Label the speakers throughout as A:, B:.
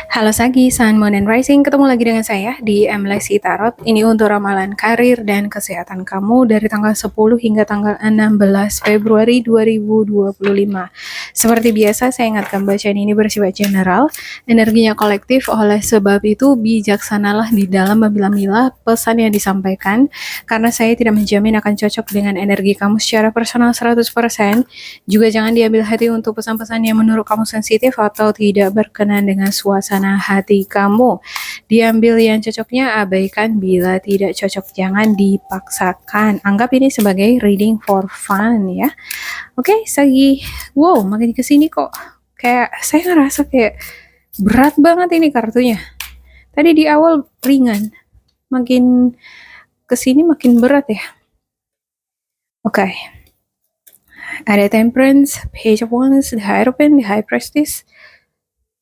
A: Halo Sagi, Sun, Moon, and Rising. Ketemu lagi dengan saya di MLC Tarot. Ini untuk ramalan karir dan kesehatan kamu dari tanggal 10 hingga tanggal 16 Februari 2025. Seperti biasa, saya ingatkan bacaan ini bersifat general, energinya kolektif, oleh sebab itu bijaksanalah di dalam memilah-milah pesan yang disampaikan, karena saya tidak menjamin akan cocok dengan energi kamu secara personal 100%. Juga jangan diambil hati untuk pesan-pesan yang menurut kamu sensitif atau tidak berkenan dengan suasana hati kamu. Diambil yang cocoknya, abaikan bila tidak cocok. Jangan dipaksakan. Anggap ini sebagai reading for fun ya. Oke, Sagi. Wow, makin kesini kok kayak saya ngerasa kayak berat banget ini kartunya. Tadi di awal ringan, makin kesini makin berat ya. Oke. Ada Temperance, Page of Wands, the Hierophant, the High Priestess.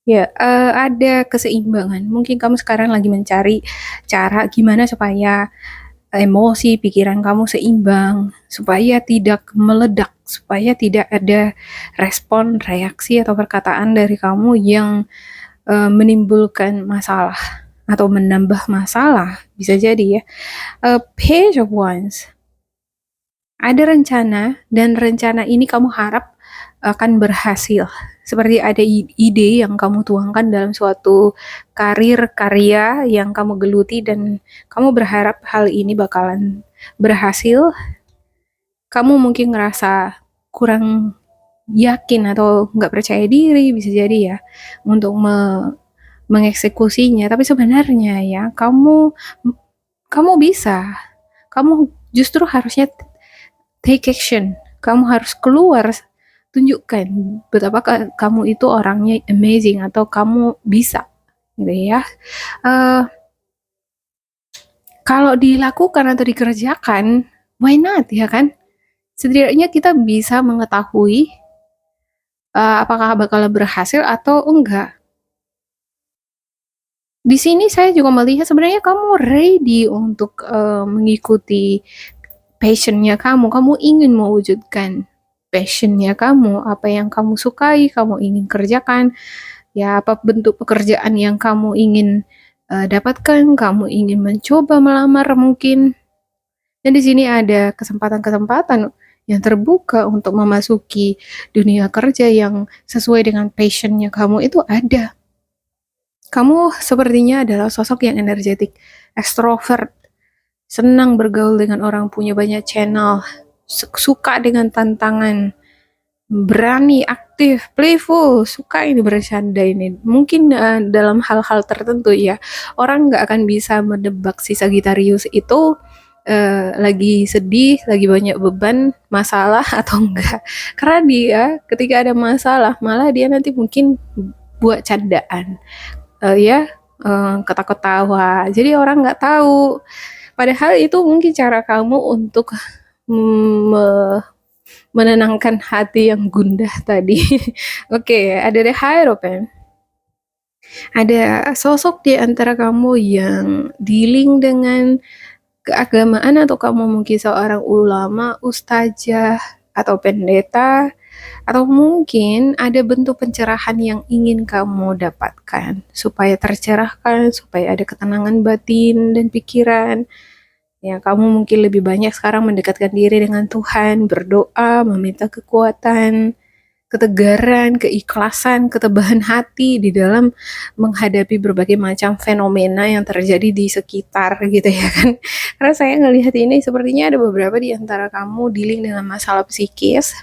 A: Ya, ada keseimbangan. Mungkin kamu sekarang lagi mencari cara gimana supaya emosi, pikiran kamu seimbang, supaya tidak meledak, supaya tidak ada respon, reaksi, atau perkataan dari kamu yang menimbulkan masalah atau menambah masalah. Bisa jadi ya. Page of Wands. Ada rencana, dan rencana ini kamu harap akan berhasil. Seperti ada ide yang kamu tuangkan dalam suatu karir, karya yang kamu geluti, dan kamu berharap hal ini bakalan berhasil. Kamu mungkin ngerasa kurang yakin atau nggak percaya diri, bisa jadi ya, untuk mengeksekusinya. Tapi sebenarnya ya, kamu bisa. Kamu justru harusnya take action. Kamu harus keluar, tunjukkan betapa kamu itu orangnya amazing atau kamu bisa, gitu ya. Kalau dilakukan atau dikerjakan, why not ya kan? Setidaknya kita bisa mengetahui apakah bakal berhasil atau enggak. Di sini saya juga melihat sebenarnya kamu ready untuk mengikuti passionnya kamu ingin mewujudkan passionnya kamu, apa yang kamu sukai, kamu ingin kerjakan, ya apa bentuk pekerjaan yang kamu ingin dapatkan, kamu ingin mencoba melamar mungkin. Dan di sini ada kesempatan-kesempatan yang terbuka untuk memasuki dunia kerja yang sesuai dengan passionnya kamu itu ada. Kamu sepertinya adalah sosok yang energetik, ekstrovert, senang bergaul dengan orang, punya banyak channel, suka dengan tantangan, berani, aktif, playful, suka ini bercanda ini. Mungkin dalam hal-hal tertentu ya, orang nggak akan bisa menebak si Sagittarius itu lagi sedih, lagi banyak beban, masalah atau enggak. Karena dia ketika ada masalah, malah dia nanti mungkin buat candaan, ya, ketawa-ketawa. Jadi orang nggak tahu. Padahal itu mungkin cara kamu untuk menenangkan hati yang gundah tadi. Oke, ada The Hierophant. Ada sosok di antara kamu yang dealing dengan keagamaan, atau kamu mungkin seorang ulama, ustazah, atau pendeta, atau mungkin ada bentuk pencerahan yang ingin kamu dapatkan supaya tercerahkan, supaya ada ketenangan batin dan pikiran. Ya, kamu mungkin lebih banyak sekarang mendekatkan diri dengan Tuhan, berdoa, meminta kekuatan, ketegaran, keikhlasan, ketebahan hati di dalam menghadapi berbagai macam fenomena yang terjadi di sekitar gitu ya kan. Karena saya ngelihat ini sepertinya ada beberapa di antara kamu dealing dengan masalah psikis.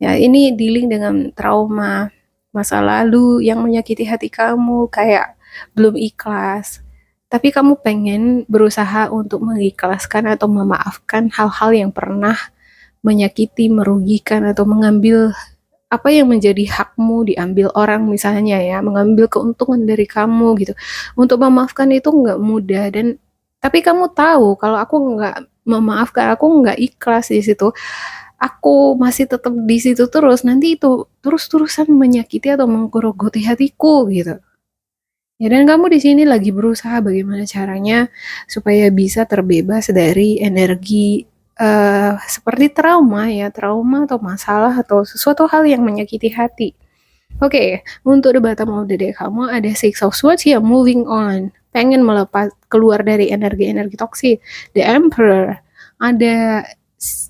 A: Ya, ini dealing dengan trauma masa lalu yang menyakiti hati kamu, kayak belum ikhlas. Tapi kamu pengen berusaha untuk mengikhlaskan atau memaafkan hal-hal yang pernah menyakiti, merugikan, atau mengambil apa yang menjadi hakmu diambil orang misalnya ya, mengambil keuntungan dari kamu gitu. Untuk memaafkan itu nggak mudah, dan tapi kamu tahu kalau aku nggak memaafkan, aku nggak ikhlas di situ, aku masih tetap di situ terus, nanti itu terus-terusan menyakiti atau menggerogoti hatiku gitu. Ya, dan kamu di sini lagi berusaha bagaimana caranya supaya bisa terbebas dari energi seperti trauma ya, trauma atau masalah atau sesuatu hal yang menyakiti hati. Oke, untuk the bottom of the deck kamu ada Six of Swords ya, moving on. Pengen melepas, keluar dari energi-energi toksik. The Emperor. Ada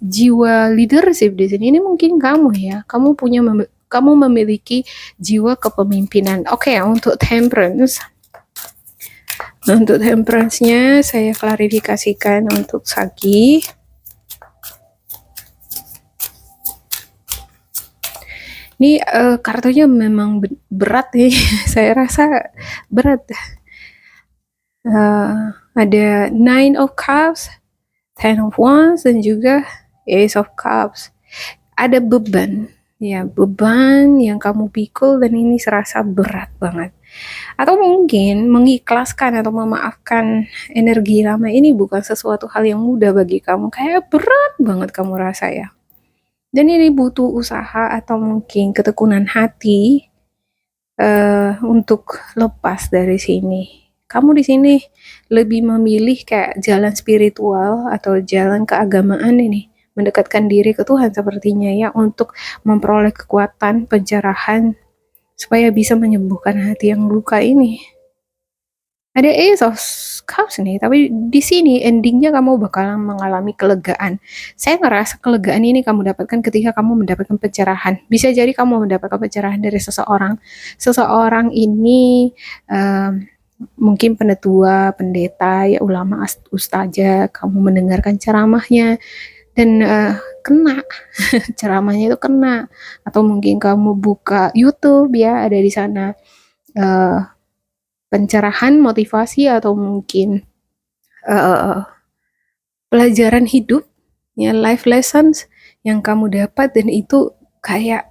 A: jiwa leadership di sini. Ini mungkin kamu ya. Kamu memiliki jiwa kepemimpinan. Oke, untuk Temperance. Untuk Temperance-nya saya klarifikasikan untuk Sagi. Ini kartunya memang berat nih, saya rasa berat. Ada Nine of Cups, Ten of Wands, dan juga Ace of Cups. Ada beban, ya beban yang kamu pikul dan ini serasa berat banget. Atau mungkin mengikhlaskan atau memaafkan energi lama ini bukan sesuatu hal yang mudah bagi kamu, kayak berat banget kamu rasa ya. Dan ini butuh usaha atau mungkin ketekunan hati untuk lepas dari sini. Kamu di sini lebih memilih kayak jalan spiritual atau jalan keagamaan ini, mendekatkan diri ke Tuhan sepertinya ya, untuk memperoleh kekuatan pencerahan supaya bisa menyembuhkan hati yang luka ini. Ada Ace of Cups nih, tapi di sini endingnya kamu bakalan mengalami kelegaan. Saya ngerasa kelegaan ini kamu dapatkan ketika kamu mendapatkan pencerahan. Bisa jadi kamu mendapatkan pencerahan dari seseorang. Seseorang ini mungkin penetua, pendeta, ya ulama, ustazah, kamu mendengarkan ceramahnya dan kena ceramahnya itu kena, atau mungkin kamu buka YouTube ya, ada di sana pencerahan, motivasi, atau mungkin pelajaran hidup, ya life lessons yang kamu dapat dan itu kayak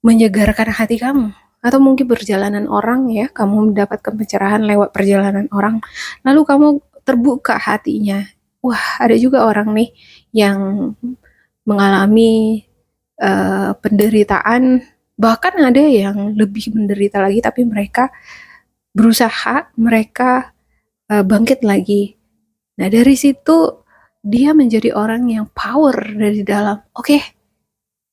A: menyegarkan hati kamu. Atau mungkin perjalanan orang ya, kamu mendapatkan pencerahan lewat perjalanan orang, lalu kamu terbuka hatinya. Wah, ada juga orang nih yang mengalami penderitaan, bahkan ada yang lebih menderita lagi, tapi mereka berusaha, mereka bangkit lagi. Nah dari situ dia menjadi orang yang power dari dalam. Oke,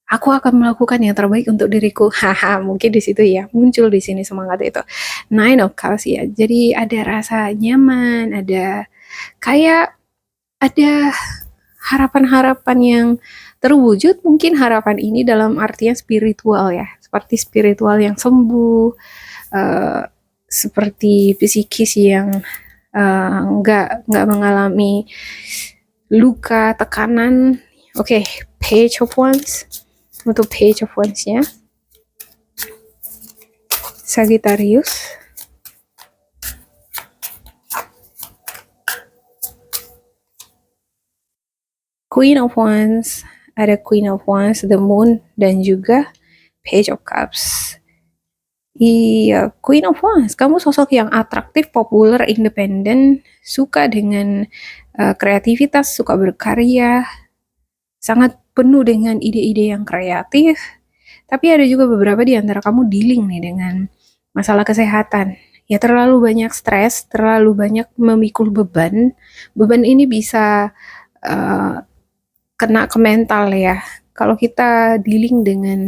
A: aku akan melakukan yang terbaik untuk diriku. Haha, mungkin di situ ya muncul di sini semangat itu. Nine of Cups ya. Jadi ada rasa nyaman, ada kayak ada harapan-harapan yang terwujud. Mungkin harapan ini dalam artian spiritual ya, seperti spiritual yang sembuh, seperti psikis yang nggak mengalami luka, tekanan. Oke, Page of Wands. Untuk Page of Wands-nya Sagittarius. Queen of Wands, ada Queen of Wands, The Moon, dan juga Page of Cups. Iya, Queen of Wands, kamu sosok yang atraktif, populer, independen, suka dengan kreativitas, suka berkarya, sangat penuh dengan ide-ide yang kreatif. Tapi ada juga beberapa di antara kamu dealing nih dengan masalah kesehatan. Ya terlalu banyak stres, terlalu banyak memikul beban. Beban ini bisa kena ke mental ya. Kalau kita dealing dengan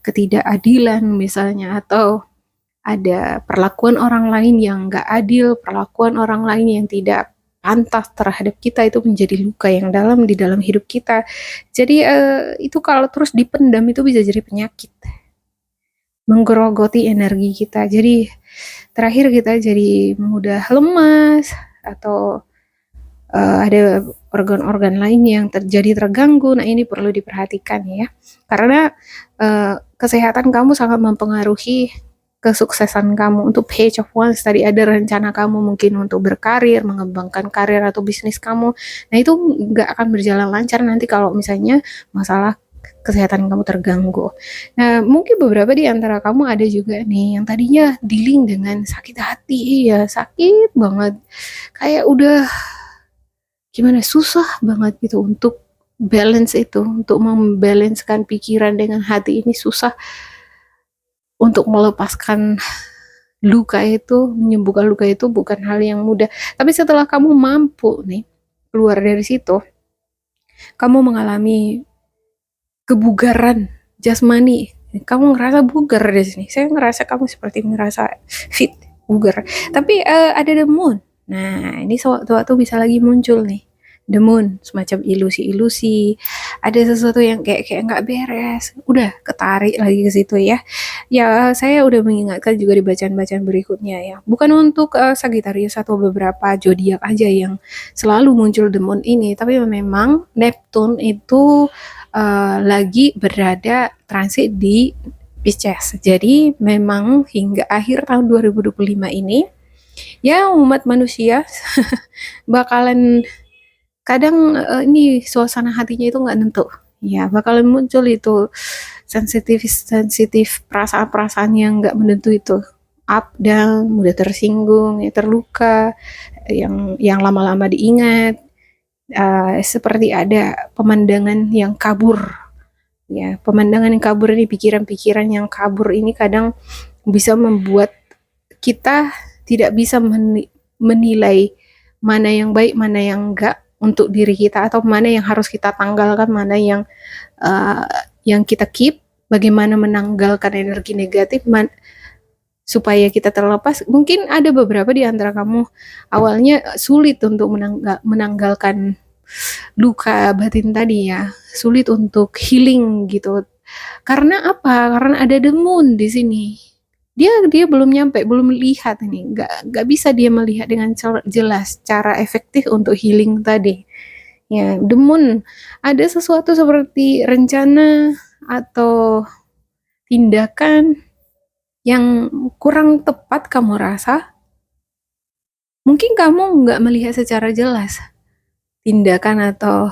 A: ketidakadilan misalnya, atau ada perlakuan orang lain yang nggak adil, perlakuan orang lain yang tidak pantas terhadap kita, itu menjadi luka yang dalam di dalam hidup kita. Jadi itu kalau terus dipendam itu bisa jadi penyakit, menggerogoti energi kita. Jadi terakhir kita jadi mudah lemas, atau ada organ-organ lain yang terjadi terganggu. Nah ini perlu diperhatikan ya, karena kesehatan kamu sangat mempengaruhi kesuksesan kamu. Untuk Page of Wands tadi ada rencana kamu mungkin untuk berkarir, mengembangkan karir atau bisnis kamu. Nah itu nggak akan berjalan lancar nanti kalau misalnya masalah kesehatan kamu terganggu. Nah mungkin beberapa di antara kamu ada juga nih yang tadinya dealing dengan sakit hati, ya sakit banget, kayak udah gimana, susah banget gitu untuk balance itu, untuk membalancekan pikiran dengan hati ini susah, untuk melepaskan luka itu, menyembuhkan luka itu bukan hal yang mudah. Tapi setelah kamu mampu nih keluar dari situ, kamu mengalami kebugaran jasmani, Kamu ngerasa bugar di sini. Saya ngerasa kamu seperti ngerasa fit, bugar. Tapi ada the moon. Nah, ini sewaktu-waktu bisa lagi muncul nih. The moon, semacam ilusi-ilusi. Ada sesuatu yang kayak nggak beres. Udah ketarik lagi ke situ ya. Ya, saya udah mengingatkan juga di bacaan-bacaan berikutnya ya. Bukan untuk Sagittarius atau beberapa zodiak aja yang selalu muncul the moon ini, tapi memang Neptune itu lagi berada transit di Pisces. Jadi memang hingga akhir tahun 2025 ini ya umat manusia bakalan kadang ini suasana hatinya itu nggak nentu. Ya, bakalan muncul itu sensitif perasaan-perasaan yang nggak menentu itu, up down, mudah tersinggung, ya terluka, yang lama-lama diingat, seperti ada pemandangan yang kabur. Ya, pemandangan yang kabur ini, pikiran-pikiran yang kabur ini kadang bisa membuat kita tidak bisa menilai mana yang baik, mana yang enggak untuk diri kita, atau mana yang harus kita tanggalkan, mana yang kita keep, bagaimana menanggalkan energi negatif, supaya kita terlepas. Mungkin ada beberapa di antara kamu awalnya sulit untuk menanggalkan luka batin tadi ya, sulit untuk healing gitu. Karena apa? Karena ada the moon di sini. Dia belum nyampe, belum lihat ini, nggak bisa dia melihat dengan jelas cara efektif untuk healing tadi. Ya, the moon ada sesuatu seperti rencana atau tindakan yang kurang tepat kamu rasa. Mungkin kamu nggak melihat secara jelas tindakan atau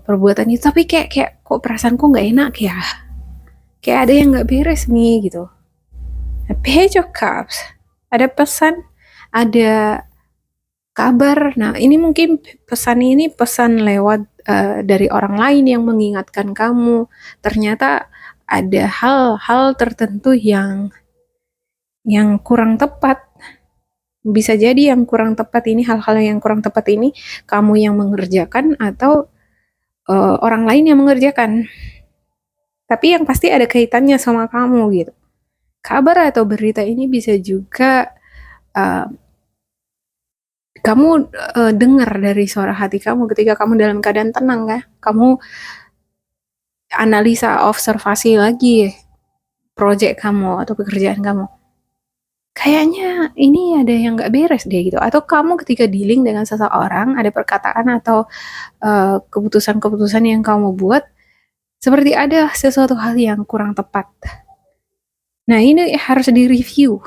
A: perbuatan itu, tapi kayak kok perasaanku nggak enak ya, kayak ada yang nggak beres nih gitu. Page of Cups, ada pesan, ada kabar. Nah, ini mungkin pesan lewat dari orang lain yang mengingatkan kamu. Ternyata ada hal-hal tertentu yang kurang tepat. Bisa jadi yang kurang tepat ini, hal-hal yang kurang tepat ini kamu yang mengerjakan atau orang lain yang mengerjakan. Tapi yang pasti ada kaitannya sama kamu gitu. Kabar atau berita ini bisa juga kamu dengar dari suara hati kamu ketika kamu dalam keadaan tenang kan. Kamu analisa, observasi lagi proyek kamu atau pekerjaan kamu. Kayaknya ini ada yang nggak beres deh gitu. Atau kamu ketika dealing dengan seseorang, ada perkataan atau keputusan-keputusan yang kamu buat, seperti ada sesuatu hal yang kurang tepat. Nah, ini harus direview.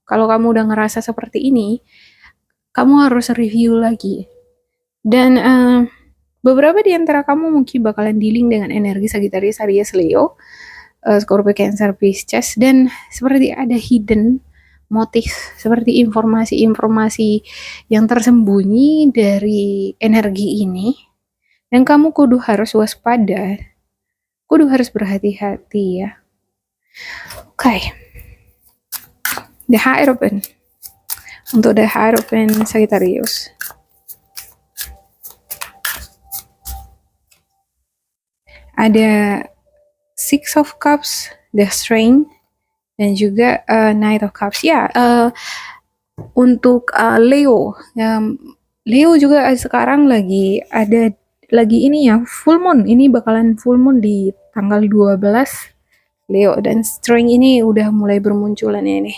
A: Kalau kamu udah ngerasa seperti ini, kamu harus review lagi. Dan beberapa di antara kamu mungkin bakalan dealing dengan energi Sagittarius, Aries, Leo, Scorpio, Cancer, Pisces, dan seperti ada hidden motif, seperti informasi-informasi yang tersembunyi dari energi ini, dan kamu kudu harus waspada, kudu harus berhati-hati ya. Oke. The Hierophant. Untuk The Hierophant Sagittarius. Ada Six of Cups, The Strength, dan juga Knight of Cups. Ya, untuk Leo, Leo juga sekarang lagi ini ya, full moon. Ini bakalan full moon di tanggal 12 Leo, dan Strength ini udah mulai bermunculan ini.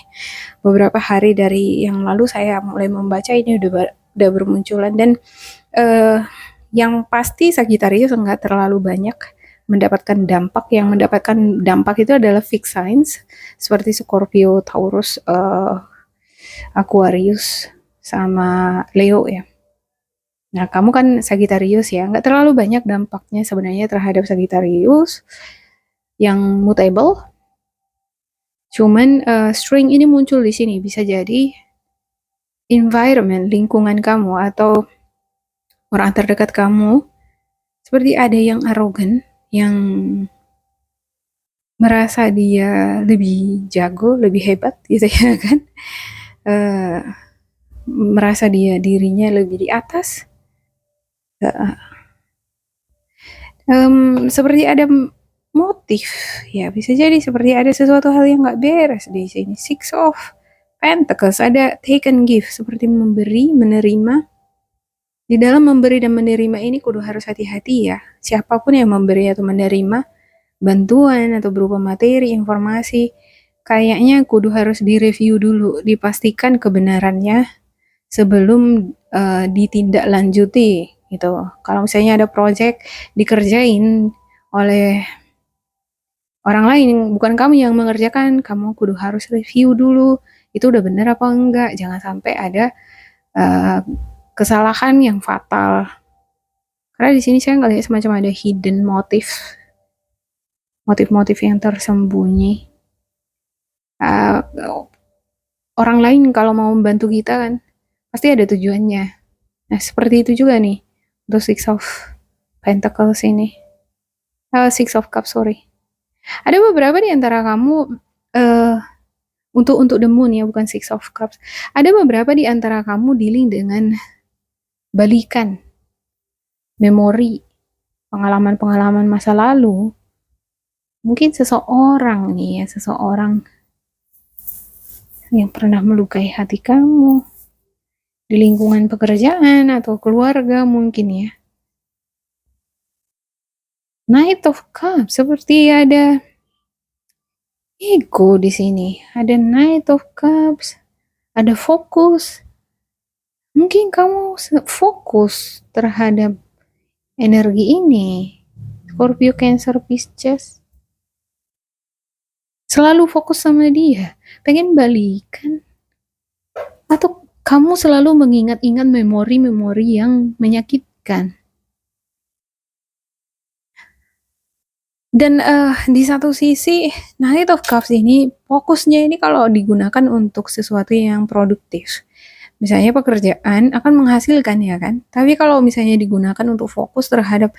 A: Beberapa hari dari yang lalu saya mulai membaca ini udah bermunculan, dan yang pasti Sagittarius enggak terlalu banyak mendapatkan dampak. Yang mendapatkan dampak itu adalah fixed signs seperti Scorpio, Taurus, Aquarius, sama Leo ya. Nah, kamu kan Sagittarius ya, nggak terlalu banyak dampaknya sebenarnya terhadap Sagittarius yang mutable. Cuman string ini muncul di sini, bisa jadi environment, lingkungan kamu atau orang terdekat kamu seperti ada yang arogan, yang merasa dia lebih jago, lebih hebat gitu ya kan, merasa dirinya lebih di atas, seperti ada motif. Ya, bisa jadi seperti ada sesuatu hal yang nggak beres di sini. Six of Pentacles, ada take and give, seperti memberi, menerima. Di dalam memberi dan menerima ini kudu harus hati-hati ya. Siapapun yang memberi atau menerima bantuan atau berupa materi, informasi, kayaknya kudu harus direview dulu, dipastikan kebenarannya sebelum ditindaklanjuti gitu. Kalau misalnya ada project dikerjain oleh orang lain, bukan kamu yang mengerjakan, kamu kudu harus review dulu, itu udah bener apa enggak, jangan sampai ada uh, kesalahan yang fatal. Karena di sini saya ngelihat semacam ada hidden motif-motif yang tersembunyi. Uh, Orang lain kalau mau membantu kita kan, pasti ada tujuannya. Nah, seperti itu juga nih, untuk Six of Pentacles ini. Six of Cups, sorry. Ada beberapa di antara kamu, uh, untuk the moon ya, bukan Six of Cups. Ada beberapa di antara kamu dealing dengan balikan, memori, pengalaman-pengalaman masa lalu. Mungkin seseorang nih ya, seseorang yang pernah melukai hati kamu di lingkungan pekerjaan atau keluarga mungkin ya. Knight of Cups, seperti ada ego di sini. Ada Knight of Cups, ada fokus. Mungkin kamu fokus terhadap energi ini. Scorpio, Cancer, Pisces. Selalu fokus sama dia, pengen balikan. Atau kamu selalu mengingat-ingat memori-memori yang menyakitkan. Dan di satu sisi, Knight of Cups ini fokusnya ini kalau digunakan untuk sesuatu yang produktif. Misalnya pekerjaan akan menghasilkan ya kan. Tapi kalau misalnya digunakan untuk fokus terhadap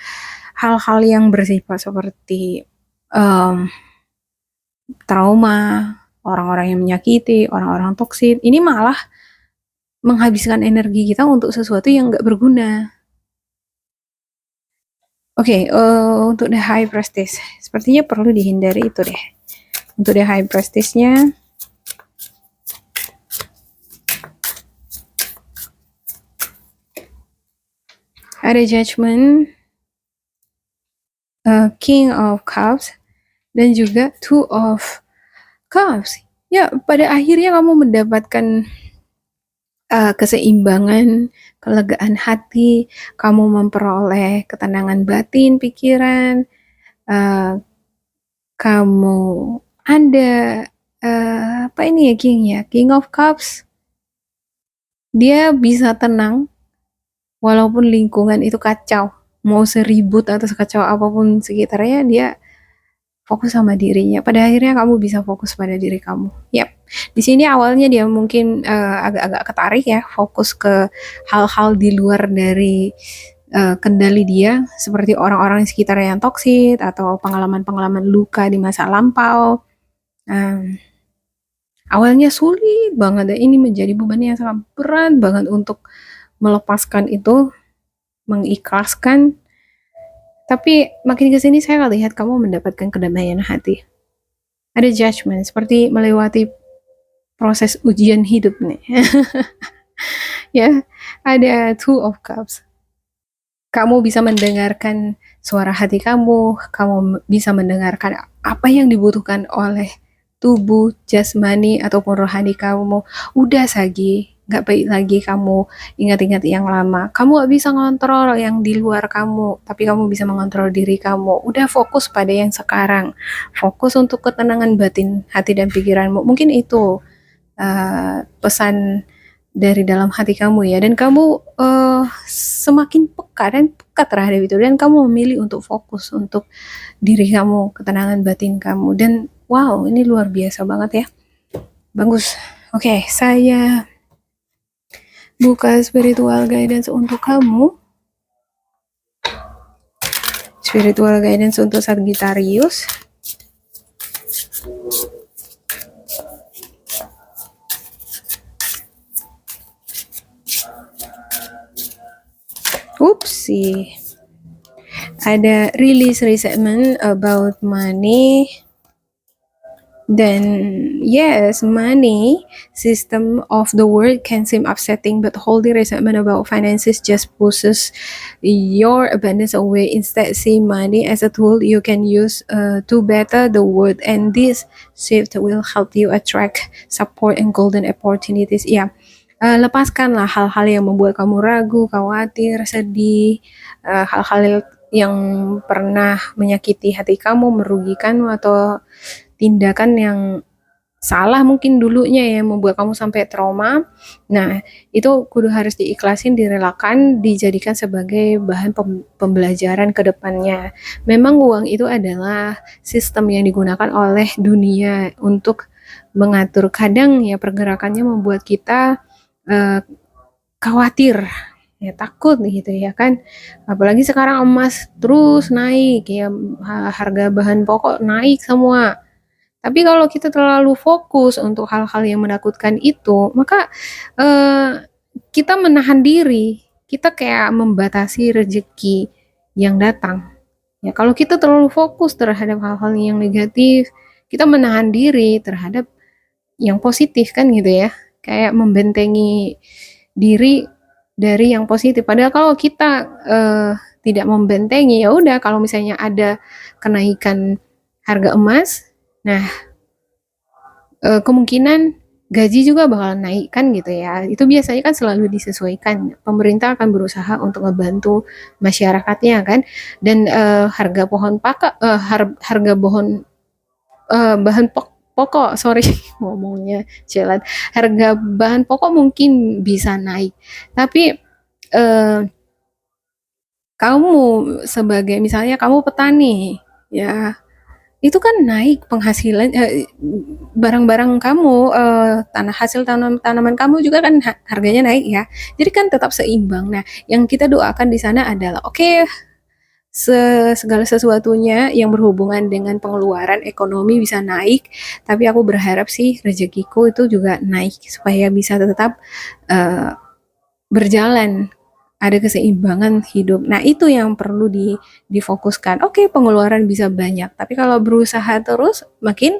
A: hal-hal yang bersifat seperti trauma, orang-orang yang menyakiti, orang-orang toksik, ini malah menghabiskan energi kita untuk sesuatu yang nggak berguna. Oke, untuk the High Priestess, sepertinya perlu dihindari itu deh. Untuk the High Priestess-nya, ada Judgment, King of Cups, dan juga Two of Cups. Ya, pada akhirnya kamu mendapatkan keseimbangan, kelegaan hati, kamu memperoleh ketenangan batin, pikiran, kamu ada apa ini ya King ya, King of Cups. Dia bisa tenang walaupun lingkungan itu kacau, mau seribut atau sekacau apapun sekitarnya, dia fokus sama dirinya. Pada akhirnya kamu bisa fokus pada diri kamu. Yap. Di sini awalnya dia mungkin agak-agak ketarik ya, fokus ke hal-hal di luar dari kendali dia, seperti orang-orang di sekitar yang toksik atau pengalaman-pengalaman luka di masa lampau. Awalnya sulit banget ya, ini menjadi beban yang sangat berat banget untuk melepaskan itu, mengikhlaskan. Tapi makin kesini saya lihat kamu mendapatkan kedamaian hati. Ada judgment, seperti melewati proses ujian hidup nih. Ya, ada Two of Cups. Kamu bisa mendengarkan suara hati kamu bisa mendengarkan apa yang dibutuhkan oleh tubuh, jasmani, ataupun rohani kamu. Udah Sagi, nggak baik lagi kamu ingat-ingat yang lama. Kamu gak bisa ngontrol yang di luar kamu, tapi kamu bisa mengontrol diri kamu. Udah fokus pada yang sekarang. Fokus untuk ketenangan batin, hati dan pikiranmu. Mungkin itu pesan dari dalam hati kamu ya. Dan kamu semakin peka terhadap itu. Dan kamu memilih untuk fokus untuk diri kamu, ketenangan batin kamu. Dan wow, ini luar biasa banget ya. Bagus. Oke, saya buka spiritual guidance untuk kamu. Spiritual guidance untuk Sagittarius. Oopsie. ada release resentment about money. Then yes, money system of the world can seem upsetting, but holding resentment about finances just pushes your abundance away. Instead, see money as a tool you can use to better the world, and this shift will help you attract support and golden opportunities. Ya, lepaskanlah hal-hal yang membuat kamu ragu, khawatir, sedih, hal-hal yang pernah menyakiti hati kamu, merugikanmu, atau tindakan yang salah mungkin dulunya ya membuat kamu sampai trauma. Nah, itu kudu harus diikhlasin, direlakan, dijadikan sebagai bahan pembelajaran ke depannya. Memang uang itu adalah sistem yang digunakan oleh dunia untuk mengatur. Kadang ya pergerakannya membuat kita khawatir, ya takut gitu ya kan. Apalagi sekarang emas terus naik ya, harga bahan pokok naik semua. Tapi kalau kita terlalu fokus untuk hal-hal yang menakutkan itu, maka kita menahan diri, kita kayak membatasi rezeki yang datang. Ya, kalau kita terlalu fokus terhadap hal-hal yang negatif, kita menahan diri terhadap yang positif kan gitu ya. Kayak membentengi diri dari yang positif. Padahal kalau kita tidak membentengi, ya udah kalau misalnya ada kenaikan harga emas, nah, kemungkinan gaji juga bakal naik kan gitu ya. Itu biasanya kan selalu disesuaikan. Pemerintah akan berusaha untuk ngebantu masyarakatnya kan. Dan harga bahan pokok, sorry ngomongnya jalan. Harga bahan pokok mungkin bisa naik. Tapi kamu sebagai misalnya kamu petani, ya itu kan naik penghasilan, barang-barang kamu, hasil tanaman kamu juga kan harganya naik ya. Jadi kan tetap seimbang. Nah, yang kita doakan di sana adalah oke, segala sesuatunya yang berhubungan dengan pengeluaran ekonomi bisa naik, tapi aku berharap sih rezekiku itu juga naik supaya bisa tetap berjalan, ada keseimbangan hidup. Nah, itu yang perlu difokuskan. Oke, pengeluaran bisa banyak, tapi kalau berusaha terus makin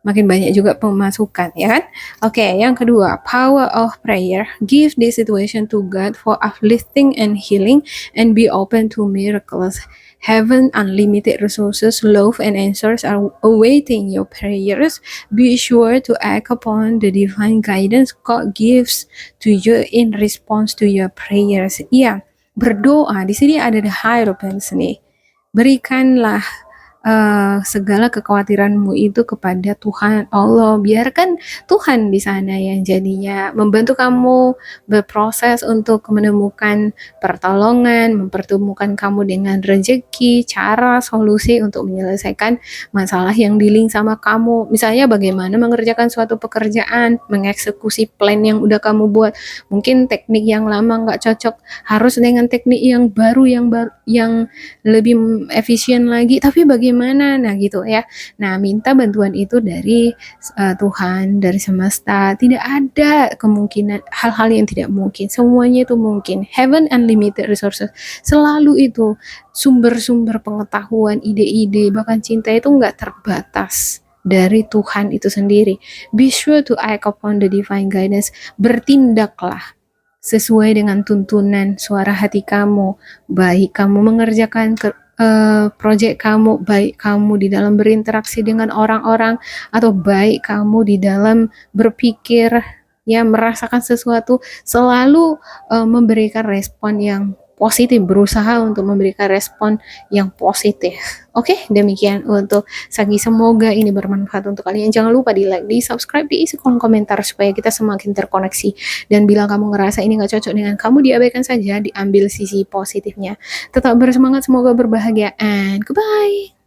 A: banyak juga pemasukan, ya kan? Oke, yang kedua, power of prayer. Give this situation to God for uplifting and healing, and be open to miracles. Heaven, unlimited resources, love, and answers are awaiting your prayers. Be sure to act upon the divine guidance God gives to you in response to your prayers. Iya, berdoa. Di sini ada the hierophants nih. Berikanlah segala kekhawatiranmu itu kepada Tuhan Allah. Biarkan Tuhan di sana yang jadinya membantu kamu berproses untuk menemukan pertolongan, mempertemukan kamu dengan rezeki, cara, solusi untuk menyelesaikan masalah yang dealing sama kamu. Misalnya bagaimana mengerjakan suatu pekerjaan, mengeksekusi plan yang udah kamu buat. Mungkin teknik yang lama nggak cocok, harus dengan teknik yang baru, yang lebih efisien lagi. Tapi bagaimana? Nah gitu ya. Nah, minta bantuan itu dari Tuhan, dari semesta. Tidak ada kemungkinan hal-hal yang tidak mungkin. Semuanya itu mungkin. Heaven unlimited resources. Selalu itu sumber-sumber pengetahuan, ide-ide, bahkan cinta itu nggak terbatas dari Tuhan itu sendiri. Be sure to act upon the divine guidance. Bertindaklah sesuai dengan tuntunan suara hati kamu. Baik kamu mengerjakan proyek kamu, baik kamu di dalam berinteraksi dengan orang-orang, atau baik kamu di dalam berpikir, ya merasakan sesuatu, selalu memberikan respon yang positif, berusaha untuk memberikan respon yang positif. Oke, demikian untuk Sagi. Semoga ini bermanfaat untuk kalian. Jangan lupa di like, di subscribe, diisi kolom komentar supaya kita semakin terkoneksi. Dan bila kamu ngerasa ini gak cocok dengan kamu, diabaikan saja, diambil sisi positifnya. Tetap bersemangat, semoga berbahagia, and goodbye.